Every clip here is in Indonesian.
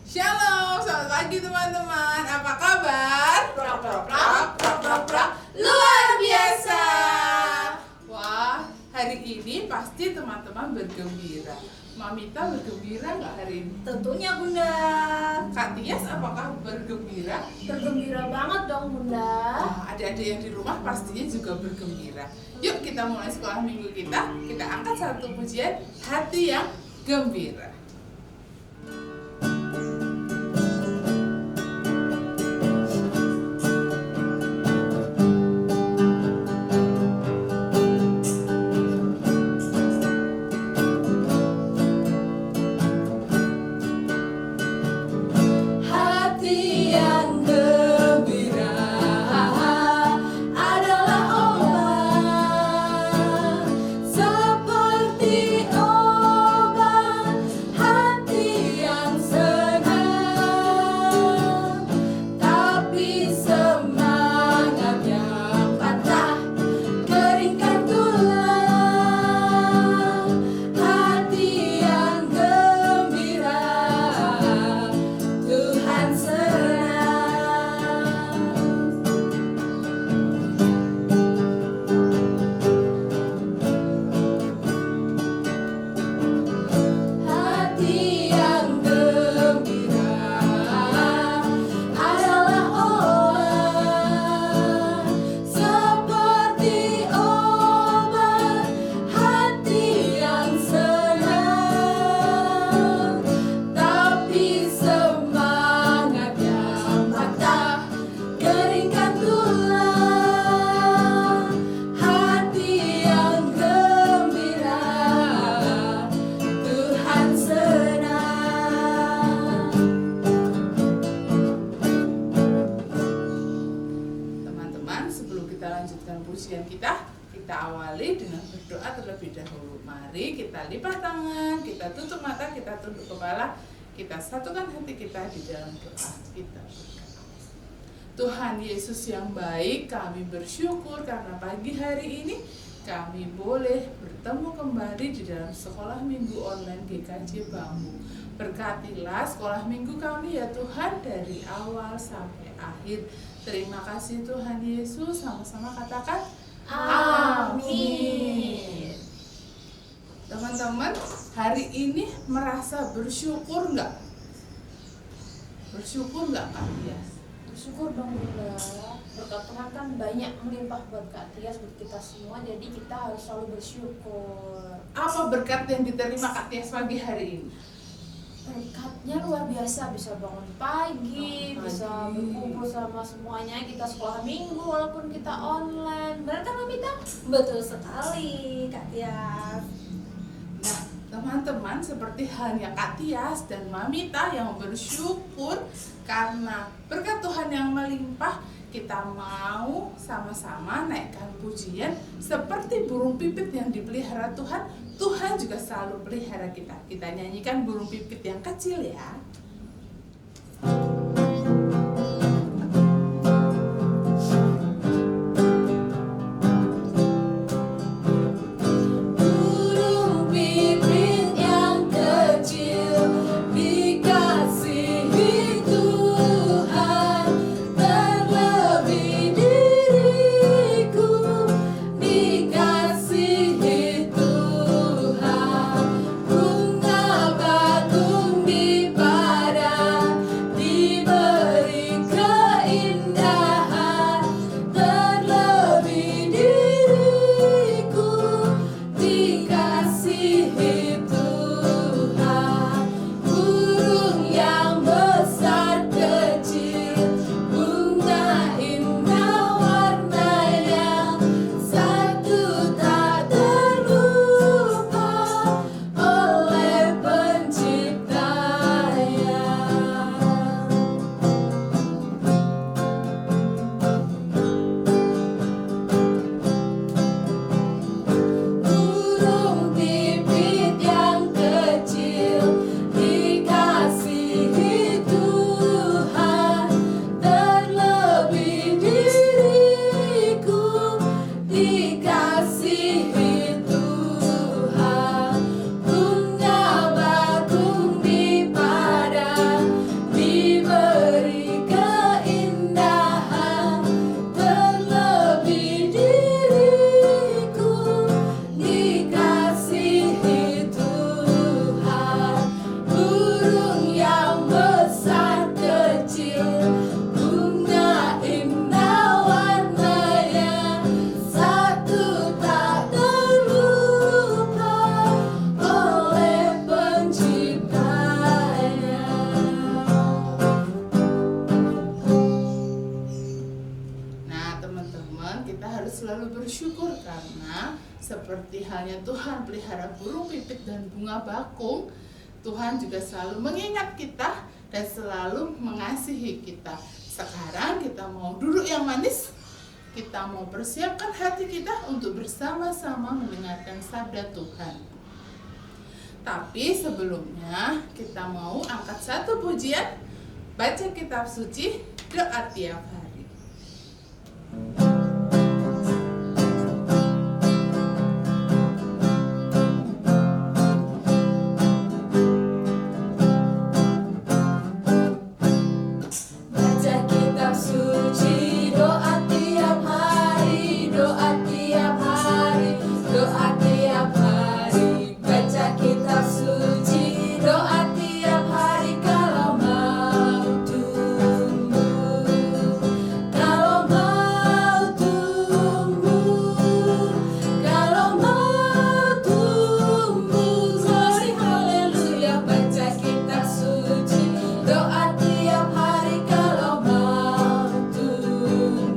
Shalom, selamat pagi teman-teman. Apa kabar? Luar biasa. Wah, hari ini pasti teman-teman bergembira. Mamita bergembira nggak hari ini? Tentunya Bunda. Kak Tias apakah bergembira? Bergembira banget dong Bunda. Nah, adik-adik yang di rumah pastinya juga bergembira. Yuk kita mulai sekolah minggu kita. Kita angkat satu pujian, hati yang gembira. Kita awali dengan berdoa terlebih dahulu. Mari kita lipat tangan, kita tutup mata, kita tunduk kepala, kita satukan hati kita di dalam doa. Kita berdoa. Tuhan Yesus yang baik, kami bersyukur karena pagi hari ini kami boleh bertemu kembali di dalam sekolah minggu online GKJ Bambu. Berkatilah sekolah minggu kami ya Tuhan dari awal sampai akhir. Terima kasih Tuhan Yesus, sama-sama katakan amin. Teman-teman, hari ini merasa bersyukur nggak? Bersyukur nggak Kak Tias? Bersyukur dong Bunda. Berkat Tuhan kan banyak melimpah buat Kak Tias, buat kita semua. Jadi kita harus selalu bersyukur. Apa berkat yang diterima Kak Tias pagi hari ini? Berkatnya luar biasa, bisa bangun pagi, bisa berkumpul sama semuanya, kita sekolah minggu walaupun kita online. Benar kan Mamita? Betul sekali Kak Tias. Nah teman-teman, seperti halnya Kak Tias dan Mamita yang bersyukur karena berkat Tuhan yang melimpah, kita mau sama-sama naikkan pujian seperti burung pipit yang dipelihara Tuhan. Tuhan juga selalu pelihara kita. Kita nyanyikan burung pipit yang kecil ya. Bunga bakung di Karena seperti halnya Tuhan pelihara burung pipit dan bunga bakung, Tuhan juga selalu mengingat kita dan selalu mengasihi kita. Sekarang kita mau duduk yang manis, kita mau persiapkan hati kita untuk bersama-sama mendengarkan sabda Tuhan. Tapi sebelumnya kita mau angkat satu pujian, baca kitab suci, doa tiap hari. Baca kitab suci, doa tiap hari, doa tiap hari, doa tiap hari. Baca kitab suci, doa tiap hari kalau mau tumbuh, kalau mau tumbuh, kalau mau tumbuh. Glory haleluya. Baca kitab suci, doa tiap hari kalau mau tumbuh.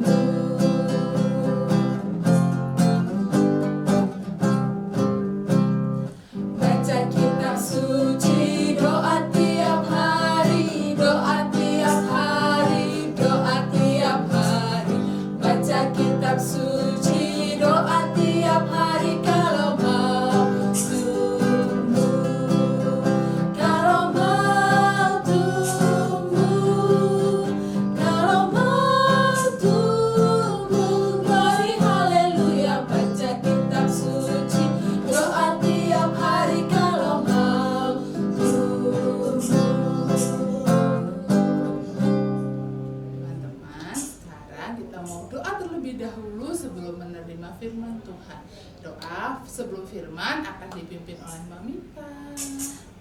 Baca kitab suci, doa tiap hari, doa tiap hari, doa tiap hari. Baca kitab suci, doa tiap hari kalau mau tumbuh, kalau mau tumbuh, kalau mau tumbuh. Glory haleluya. Baca kitab suci, doa tiap hari kalau mau tumbuh. Teman-teman, sekarang kita mau doa terlebih dahulu sebelum menerima firman Tuhan. Doa sebelum firman akan dipimpin oleh Mbak Mita.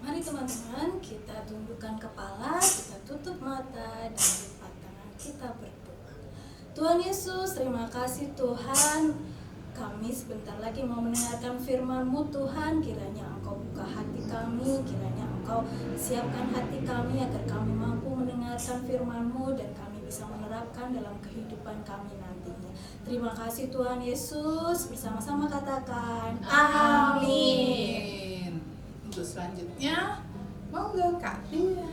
Mari teman-teman, kita tundukkan kepala, kita tutup mata, dan lipat tangan kita berdoa. Tuhan Yesus, terima kasih Tuhan. Kami sebentar lagi mau mendengarkan firman-Mu Tuhan. Kiranya Engkau buka hati kami, kiranya Engkau siapkan hati kami agar kami mampu mendengarkan firman-Mu dan kami bisa menerapkan dalam kehidupan kami nantinya. Terima kasih Tuhan Yesus. Bersama-sama katakan amin. Untuk selanjutnya, monggo Kak Tias.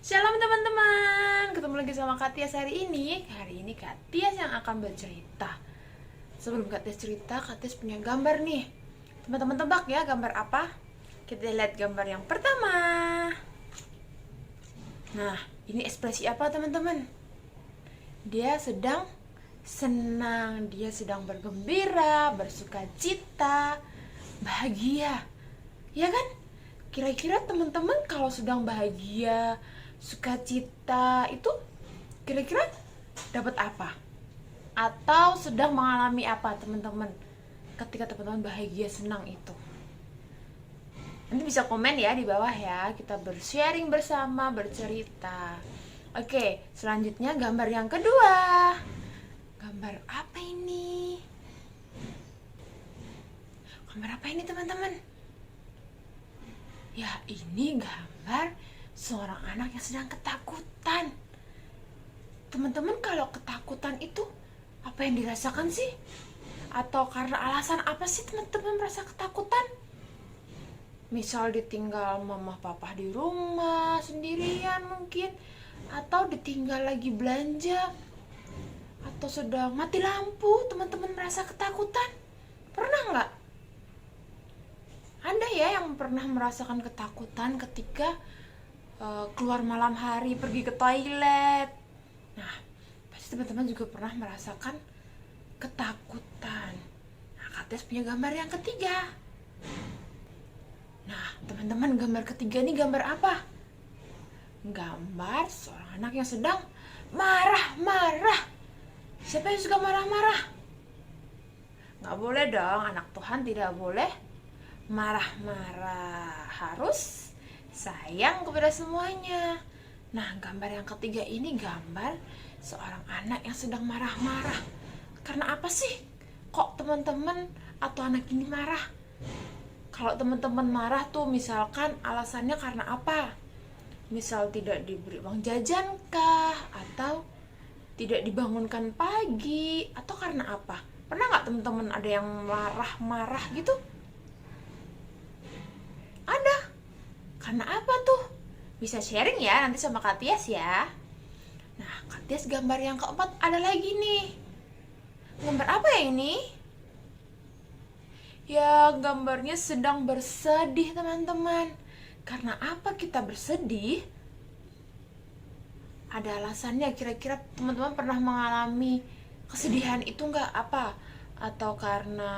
Shalom teman-teman, ketemu lagi sama Kak Tias hari ini. Hari ini Kak Tias yang akan bercerita. Sebelum Kak Tias cerita, Kak Tias punya gambar nih. Teman-teman tebak ya gambar apa? Kita lihat gambar yang pertama. Nah, ini ekspresi apa teman-teman? Dia sedang senang, dia sedang bergembira, bersukacita, bahagia. Ya kan? Kira-kira teman-teman kalau sedang bahagia, sukacita itu kira-kira dapat apa? Atau sedang mengalami apa teman-teman ketika teman-teman bahagia, senang itu? Nanti bisa komen ya di bawah ya, kita bersharing bersama, bercerita. Oke, selanjutnya gambar yang kedua. Gambar apa ini? Gambar apa ini teman-teman? Ya, ini gambar seorang anak yang sedang ketakutan. Teman-teman, kalau ketakutan itu apa yang dirasakan sih? Atau karena alasan apa sih teman-teman merasa ketakutan? Misal ditinggal mama papa di rumah sendirian mungkin, atau ditinggal lagi belanja, atau sedang mati lampu, teman-teman merasa ketakutan. Pernah nggak? Ada ya yang pernah merasakan ketakutan ketika keluar malam hari, pergi ke toilet. Nah, pasti teman-teman juga pernah merasakan ketakutan. Nah, Kak Tias punya gambar yang ketiga. Nah, teman-teman, gambar ketiga ini gambar apa? Gambar seorang anak yang sedang marah-marah. Siapa yang suka marah-marah? Nggak boleh dong, anak Tuhan tidak boleh marah-marah. Harus sayang kepada semuanya. Nah, gambar yang ketiga ini gambar seorang anak yang sedang marah-marah. Karena apa sih? Kok teman-teman atau anak ini marah? Kalau teman-teman marah tuh misalkan alasannya karena apa? Misal tidak diberi uang jajan kah? Atau tidak dibangunkan pagi, atau karena apa? Pernah nggak teman-teman ada yang marah-marah gitu? Ada. Karena apa tuh? Bisa sharing ya nanti sama Kak Tias ya. Nah, Kak Tias gambar yang keempat ada lagi nih. Gambar apa ya ini? Ya, gambarnya sedang bersedih teman-teman. Karena apa kita bersedih? Ada alasannya, kira-kira teman-teman pernah mengalami kesedihan itu nggak? Apa? Atau karena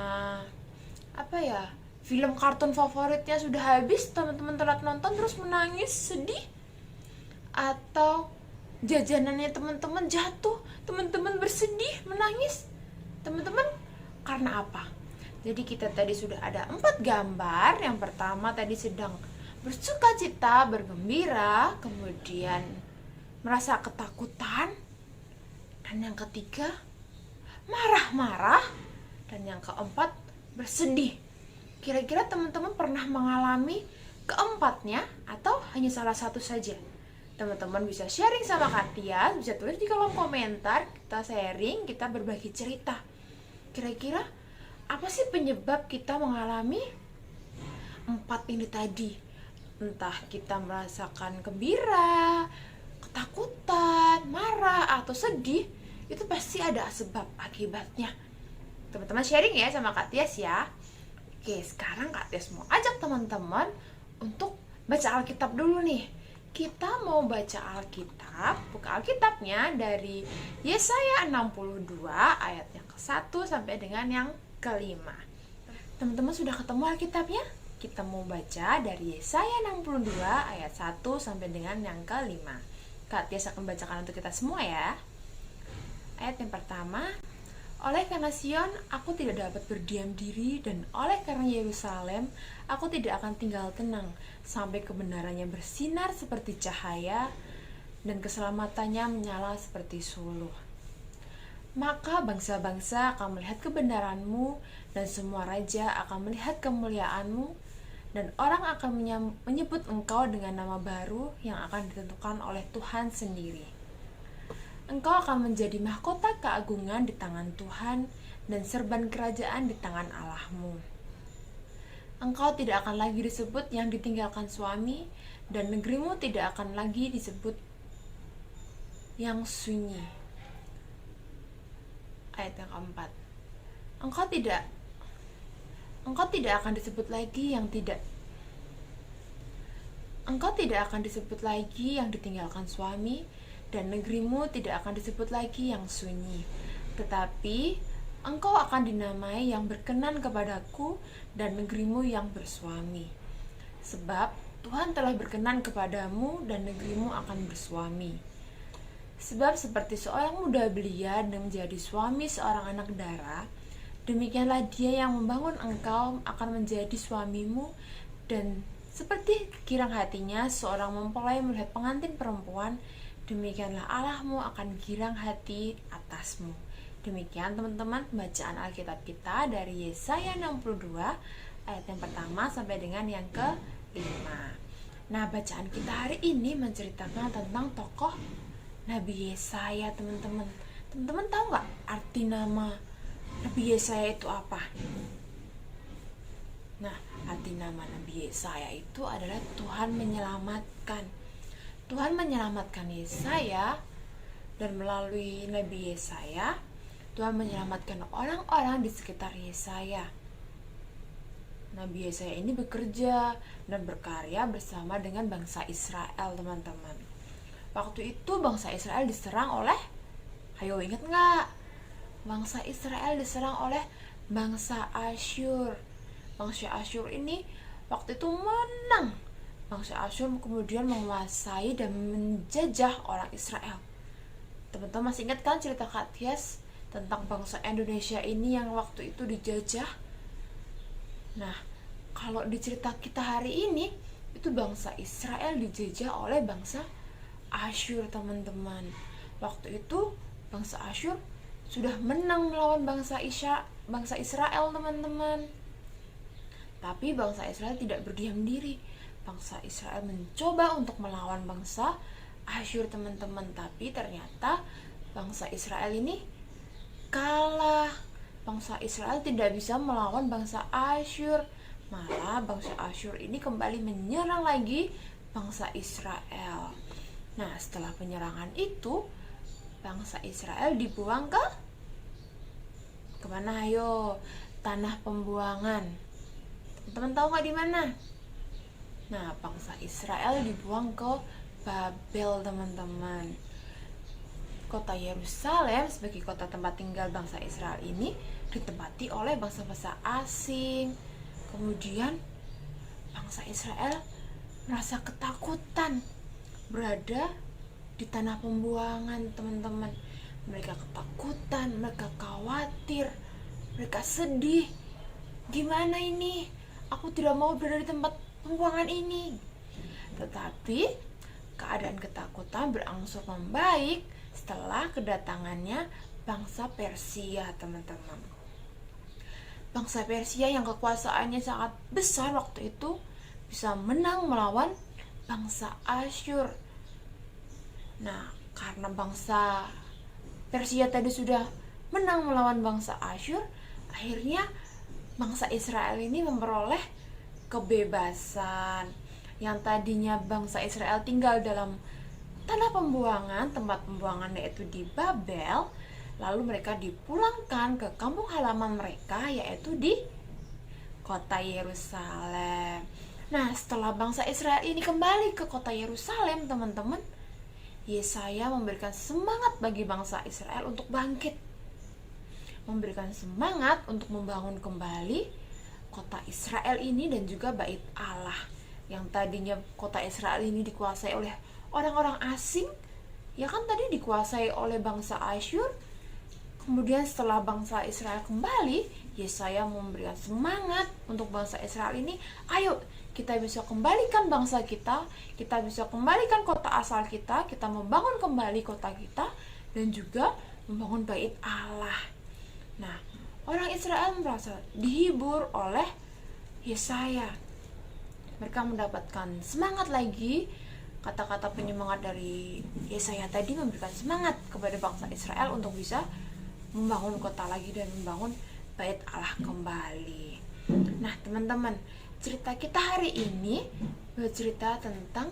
apa ya? Film kartun favoritnya sudah habis, teman-teman telat nonton terus menangis, sedih? Atau jajanannya teman-teman jatuh, teman-teman bersedih, menangis? Teman-teman karena apa? Jadi kita tadi sudah ada 4 gambar. Yang pertama tadi sedang bersuka cita, bergembira, kemudian merasa ketakutan, dan yang ketiga marah-marah, dan yang keempat bersedih. Kira-kira teman-teman pernah mengalami keempatnya atau hanya salah satu saja? Teman-teman bisa sharing sama Kak Tias, bisa tulis di kolom komentar, kita sharing, kita berbagi cerita. Kira-kira apa sih penyebab kita mengalami 4 ini tadi? Entah kita merasakan gembira, ketakutan, marah, atau sedih, itu pasti ada sebab akibatnya. Teman-teman sharing ya sama Kak Tias ya. Oke, sekarang Kak Tias mau ajak teman-teman untuk baca Alkitab dulu nih. Kita mau baca Alkitab, buka Alkitabnya dari Yesaya 62 ayat yang ke-1 sampai dengan yang ke-5. Teman-teman sudah ketemu Alkitabnya? Kita mau baca dari Yesaya 62 ayat 1 sampai dengan yang ke-5. Kak Tias akan bacakan untuk kita semua ya. Ayat yang pertama, oleh karena Sion aku tidak dapat berdiam diri, dan oleh karena Yerusalem aku tidak akan tinggal tenang sampai kebenarannya bersinar seperti cahaya dan keselamatannya menyala seperti suluh. Maka bangsa-bangsa akan melihat kebenaranmu, dan semua raja akan melihat kemuliaanmu, dan orang akan menyebut engkau dengan nama baru yang akan ditentukan oleh Tuhan sendiri. Engkau akan menjadi mahkota keagungan di tangan Tuhan, dan serban kerajaan di tangan Allahmu. Engkau tidak akan lagi disebut yang ditinggalkan suami, dan negerimu tidak akan lagi disebut yang sunyi. Ayat yang keempat, engkau tidak akan disebut lagi yang ditinggalkan suami, dan negerimu tidak akan disebut lagi yang sunyi, tetapi engkau akan dinamai yang berkenan kepadaku, dan negerimu yang bersuami. Sebab Tuhan telah berkenan kepadamu, dan negerimu akan bersuami. Sebab seperti seorang muda belia dan menjadi suami seorang anak dara, demikianlah dia yang membangun engkau akan menjadi suamimu, dan seperti girang hatinya seorang mempelai melihat pengantin perempuan, demikianlah Allahmu akan girang hati atasmu. Demikian teman-teman pembacaan Alkitab kita dari Yesaya 62 ayat yang pertama sampai dengan yang ke-5. Nah, bacaan kita hari ini menceritakan tentang tokoh Nabi Yesaya, teman-teman. Teman-teman tahu nggak arti nama Nabi Yesaya itu apa? Nah, arti nama Nabi Yesaya itu adalah Tuhan menyelamatkan. Tuhan menyelamatkan Yesaya, dan melalui Nabi Yesaya, Tuhan menyelamatkan orang-orang di sekitar Yesaya. Nabi Yesaya ini bekerja dan berkarya bersama dengan bangsa Israel, teman-teman. Waktu itu bangsa Israel diserang oleh, ayo ingat nggak? Bangsa Israel diserang oleh bangsa Asyur. Bangsa Asyur ini waktu itu menang. Bangsa Asyur kemudian menguasai dan menjajah orang Israel. Teman-teman masih ingat kan cerita Kak Tias tentang bangsa Indonesia ini yang waktu itu dijajah? Nah, kalau di cerita kita hari ini, itu bangsa Israel dijajah oleh bangsa Asyur, teman-teman. Waktu itu bangsa Asyur sudah menang melawan bangsa Israel, teman-teman. Tapi bangsa Israel tidak berdiam diri. Bangsa Israel mencoba untuk melawan bangsa Asyur, teman-teman. Tapi ternyata bangsa Israel ini kalah. Bangsa Israel tidak bisa melawan bangsa Asyur. Malah bangsa Asyur ini kembali menyerang lagi bangsa Israel. Nah, setelah penyerangan itu, bangsa Israel dibuang kemana? Ayo, tanah pembuangan. Teman-teman tahu nggak di mana? Nah, bangsa Israel dibuang ke Babel, teman-teman. Kota Yerusalem sebagai kota tempat tinggal bangsa Israel ini ditempati oleh bangsa-bangsa asing. Kemudian bangsa Israel merasa ketakutan berada di tanah pembuangan, teman-teman. Mereka ketakutan, mereka khawatir, mereka sedih. Gimana ini? Aku tidak mau berada di tempat pembuangan ini. Tetapi keadaan ketakutan berangsur membaik setelah kedatangannya bangsa Persia, teman-teman. Bangsa Persia yang kekuasaannya sangat besar waktu itu bisa menang melawan bangsa Asyur. Nah, karena bangsa Persia tadi sudah menang melawan bangsa Asyur, akhirnya bangsa Israel ini memperoleh kebebasan. Yang tadinya bangsa Israel tinggal dalam tanah pembuangan, tempat pembuangan yaitu di Babel, lalu mereka dipulangkan ke kampung halaman mereka yaitu di kota Yerusalem. Nah, setelah bangsa Israel ini kembali ke kota Yerusalem, teman-teman, Yesaya memberikan semangat bagi bangsa Israel untuk bangkit, memberikan semangat untuk membangun kembali kota Israel ini dan juga bait Allah. Yang tadinya kota Israel ini dikuasai oleh orang-orang asing, ya kan tadi dikuasai oleh bangsa Asyur. Kemudian setelah bangsa Israel kembali, Yesaya memberikan semangat untuk bangsa Israel ini, ayo kita bisa kembalikan bangsa kita bisa kembalikan kota asal kita membangun kembali kota kita dan juga membangun bait Allah. Nah, orang Israel merasa dihibur oleh Yesaya. Mereka mendapatkan semangat lagi. Kata-kata penyemangat dari Yesaya tadi memberikan semangat kepada bangsa Israel untuk bisa membangun kota lagi dan membangun bait Allah kembali. Nah, teman-teman, cerita kita hari ini bercerita tentang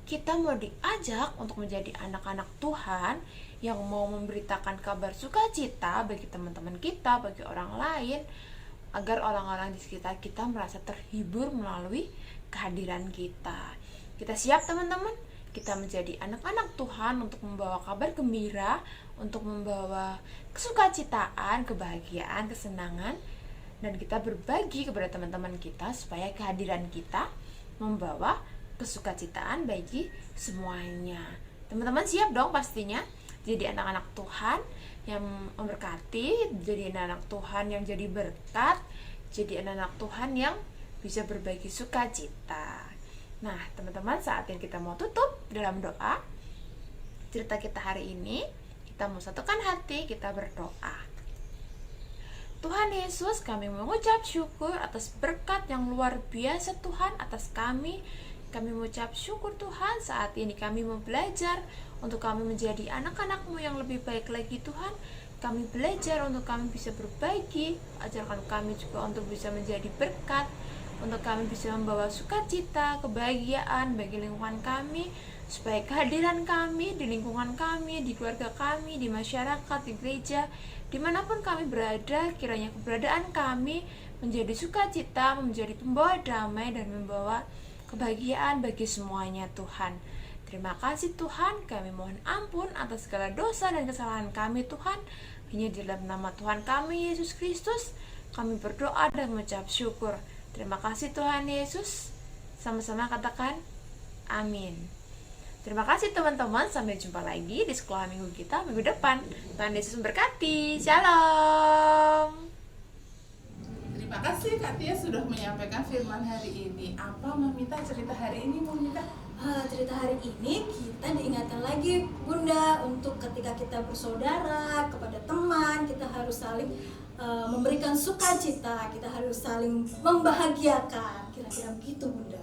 kita mau diajak untuk menjadi anak-anak Tuhan yang mau memberitakan kabar sukacita bagi teman-teman kita, bagi orang lain, agar orang-orang di sekitar kita merasa terhibur melalui kehadiran kita. Kita siap, teman-teman? Kita menjadi anak-anak Tuhan untuk membawa kabar gembira, untuk membawa kesukacitaan, kebahagiaan, kesenangan, dan kita berbagi kepada teman-teman kita supaya kehadiran kita membawa kesukacitaan bagi semuanya. Teman-teman siap dong pastinya jadi anak-anak Tuhan yang memberkati, jadi anak-anak Tuhan yang jadi berkat, jadi anak-anak Tuhan yang bisa berbagi sukacita. Nah, teman-teman, saatnya kita mau tutup dalam doa cerita kita hari ini. Kita mau satukan hati, kita berdoa. Tuhan Yesus, kami mengucap syukur atas berkat yang luar biasa Tuhan atas kami. Kami mengucap syukur Tuhan, saat ini kami mau belajar untuk kami menjadi anak-anak-Mu yang lebih baik lagi Tuhan. Kami belajar untuk kami bisa berbagi, ajarkan kami juga untuk bisa menjadi berkat, untuk kami bisa membawa sukacita, kebahagiaan bagi lingkungan kami, supaya kehadiran kami di lingkungan kami, di keluarga kami, di masyarakat, di gereja, dimanapun kami berada, kiranya keberadaan kami menjadi sukacita, menjadi pembawa damai dan membawa kebahagiaan bagi semuanya Tuhan. Terima kasih Tuhan, kami mohon ampun atas segala dosa dan kesalahan kami Tuhan. Hanya di dalam nama Tuhan kami Yesus Kristus kami berdoa dan mengucap syukur. Terima kasih Tuhan Yesus. Sama-sama katakan amin. Terima kasih teman-teman. Sampai jumpa lagi di sekolah minggu kita minggu depan. Tuhan Yesus memberkati. Shalom. Terima kasih Kak Tia sudah menyampaikan firman hari ini. Apa Mamita cerita hari ini, Mamita? Cerita hari ini kita diingatkan lagi Bunda untuk ketika kita bersaudara kepada teman, kita harus saling memberikan sukacita, kita harus saling membahagiakan, kira-kira begitu Bunda.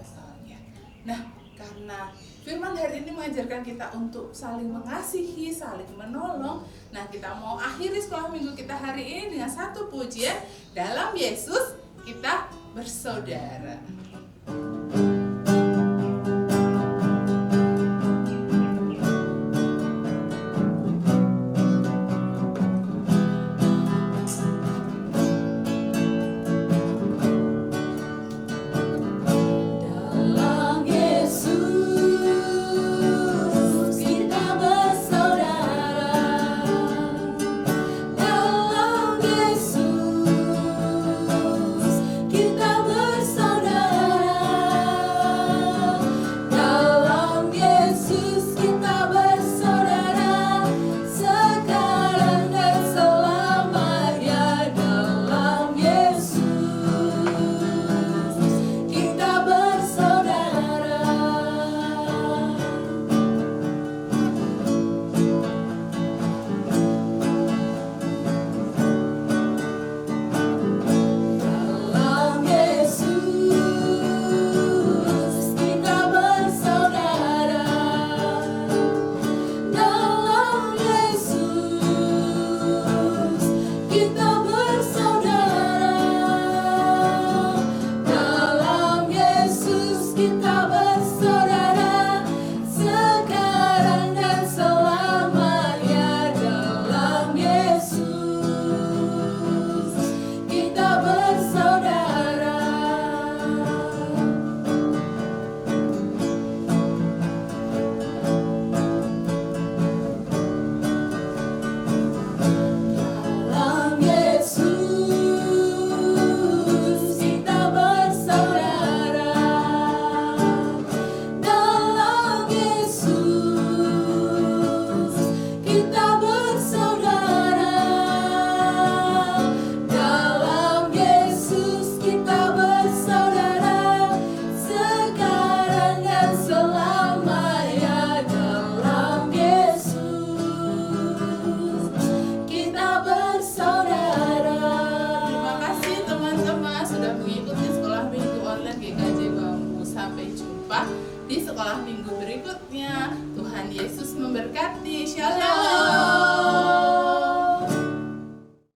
Nah, Karena firman hari ini mengajarkan kita untuk saling mengasihi, saling menolong. Nah, kita mau akhiri sekolah minggu kita hari ini dengan satu pujian, dalam Yesus kita bersaudara. Di sekolah minggu berikutnya. Tuhan Yesus memberkati. Shalom.